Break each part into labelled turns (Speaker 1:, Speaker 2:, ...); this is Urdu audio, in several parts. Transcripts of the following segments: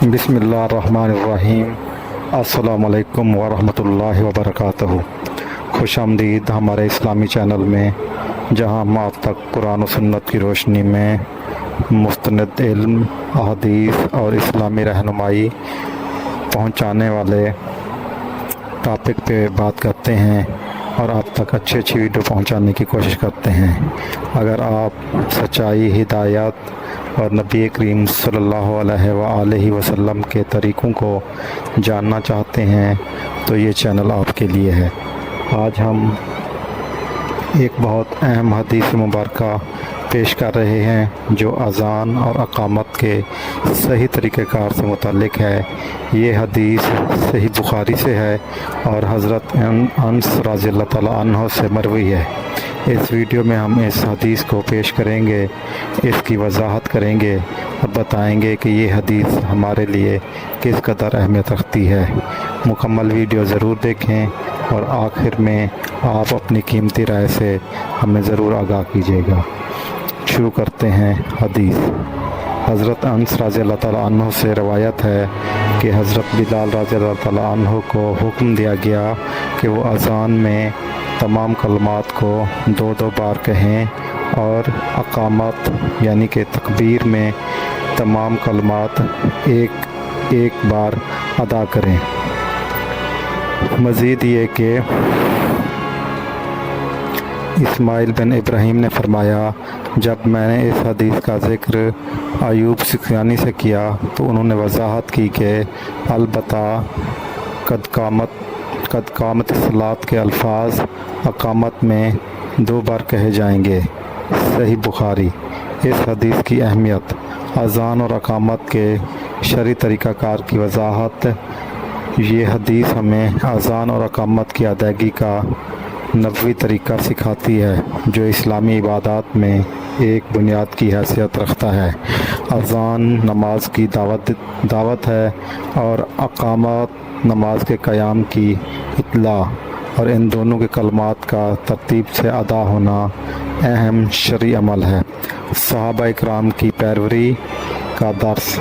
Speaker 1: بسم اللہ الرحمن الرحیم۔ السلام علیکم ورحمۃ اللہ وبرکاتہ۔ خوش آمدید ہمارے اسلامی چینل میں، جہاں ہم آپ تک قرآن و سنت کی روشنی میں مستند علم، احادیث اور اسلامی رہنمائی پہنچانے والے ٹاپک پہ بات کرتے ہیں اور آپ تک اچھی ویڈیو پہنچانے کی کوشش کرتے ہیں۔ اگر آپ سچائی، ہدایت اور نبی کریم صلی اللہ علیہ وآلہ وسلم کے طریقوں کو جاننا چاہتے ہیں تو یہ چینل آپ کے لیے ہے۔ آج ہم ایک بہت اہم حدیث مبارکہ پیش کر رہے ہیں جو اذان اور اقامت کے صحیح طریقہ کار سے متعلق ہے۔ یہ حدیث صحیح بخاری سے ہے اور حضرت انس رضی اللہ تعالیٰ عنہ سے مروی ہے۔ اس ویڈیو میں ہم اس حدیث کو پیش کریں گے، اس کی وضاحت کریں گے اور بتائیں گے کہ یہ حدیث ہمارے لیے کس قدر اہمیت رکھتی ہے۔ مکمل ویڈیو ضرور دیکھیں اور آخر میں آپ اپنی قیمتی رائے سے ہمیں ضرور آگاہ کیجیے گا۔ شروع کرتے ہیں حدیث۔ حضرت انس رضی اللہ تعالیٰ عنہ سے روایت ہے کہ حضرت بلال رضی اللہ تعالیٰ عنہ کو حکم دیا گیا کہ وہ اذان میں تمام کلمات کو 2 بار کہیں اور اقامت یعنی کہ تکبیر میں تمام کلمات ایک بار ادا کریں۔ مزید یہ کہ اسماعیل بن ابراہیم نے فرمایا، جب میں نے اس حدیث کا ذکر ایوب سختیانی سے کیا تو انہوں نے وضاحت کی کہ البتہ قد قامت الصلاۃ کے الفاظ اقامت میں 2 بار کہے جائیں گے۔ صحیح بخاری۔ اس حدیث کی اہمیت، اذان اور اقامت کے شرعی طریقہ کار کی وضاحت۔ یہ حدیث ہمیں اذان اور اقامت کی ادائیگی کا نبوی طریقہ سکھاتی ہے جو اسلامی عبادات میں ایک بنیاد کی حیثیت رکھتا ہے۔ اذان نماز کی دعوت ہے اور اقامت نماز کے قیام کی اطلاع، اور ان دونوں کے کلمات کا ترتیب سے ادا ہونا اہم شرعی عمل ہے۔ صحابہ اکرام کی پیروی کا درس۔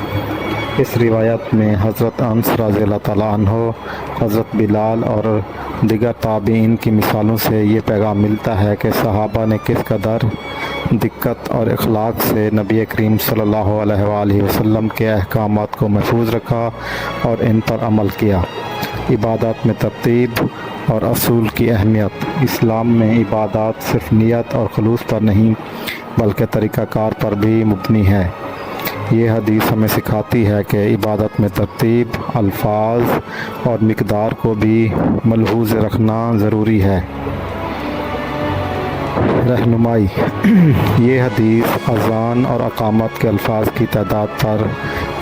Speaker 1: اس روایت میں حضرت انس رضی اللہ تعالیٰ عنہ، حضرت بلال اور دیگر تابعین کی مثالوں سے یہ پیغام ملتا ہے کہ صحابہ نے کس قدر دقت اور اخلاق سے نبی کریم صلی اللہ علیہ وآلہ وسلم کے احکامات کو محفوظ رکھا اور ان پر عمل کیا۔ عبادات میں ترتیب اور اصول کی اہمیت۔ اسلام میں عبادات صرف نیت اور خلوص پر نہیں بلکہ طریقہ کار پر بھی مبنی ہے۔ یہ حدیث ہمیں سکھاتی ہے کہ عبادت میں ترتیب، الفاظ اور مقدار کو بھی ملحوظ رکھنا ضروری ہے۔ رہنمائی۔ یہ حدیث اذان اور اقامت کے الفاظ کی تعداد پر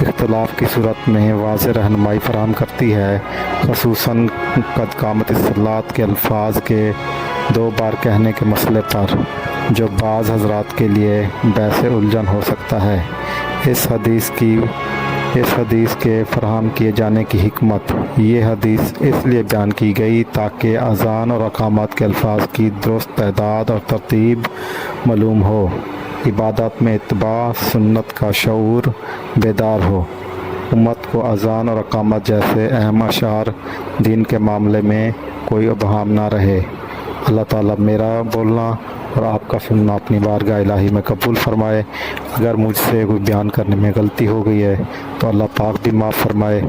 Speaker 1: اختلاف کی صورت میں واضح رہنمائی فراہم کرتی ہے، خصوصاً قد قامت الصلاۃ کے الفاظ کے 2 بار کہنے کے مسئلے پر، جو بعض حضرات کے لیے باعث الجھن ہو سکتا ہے۔ اس حدیث کے فراہم کیے جانے کی حکمت۔ یہ حدیث اس لیے بیان کی گئی تاکہ اذان اور اقامت کے الفاظ کی درست تعداد اور ترتیب معلوم ہو، عبادات میں اتباع سنت کا شعور بیدار ہو، امت کو اذان اور اقامت جیسے اہم اشعار دین کے معاملے میں کوئی ابہام نہ رہے۔ اللہ تعالیٰ میرا بولنا اور آپ کا سننا اپنی بارگاہ الہی میں قبول فرمائے۔ اگر مجھ سے کوئی بیان کرنے میں غلطی ہو گئی ہے تو اللہ پاک بھی معاف فرمائے،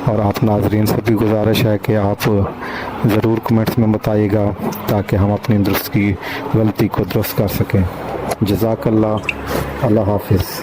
Speaker 1: اور آپ ناظرین سے بھی گزارش ہے کہ آپ ضرور کمنٹس میں بتائیے گا تاکہ ہم اپنی غلطی کو درست کر سکیں۔ جزاک اللہ۔ اللہ حافظ۔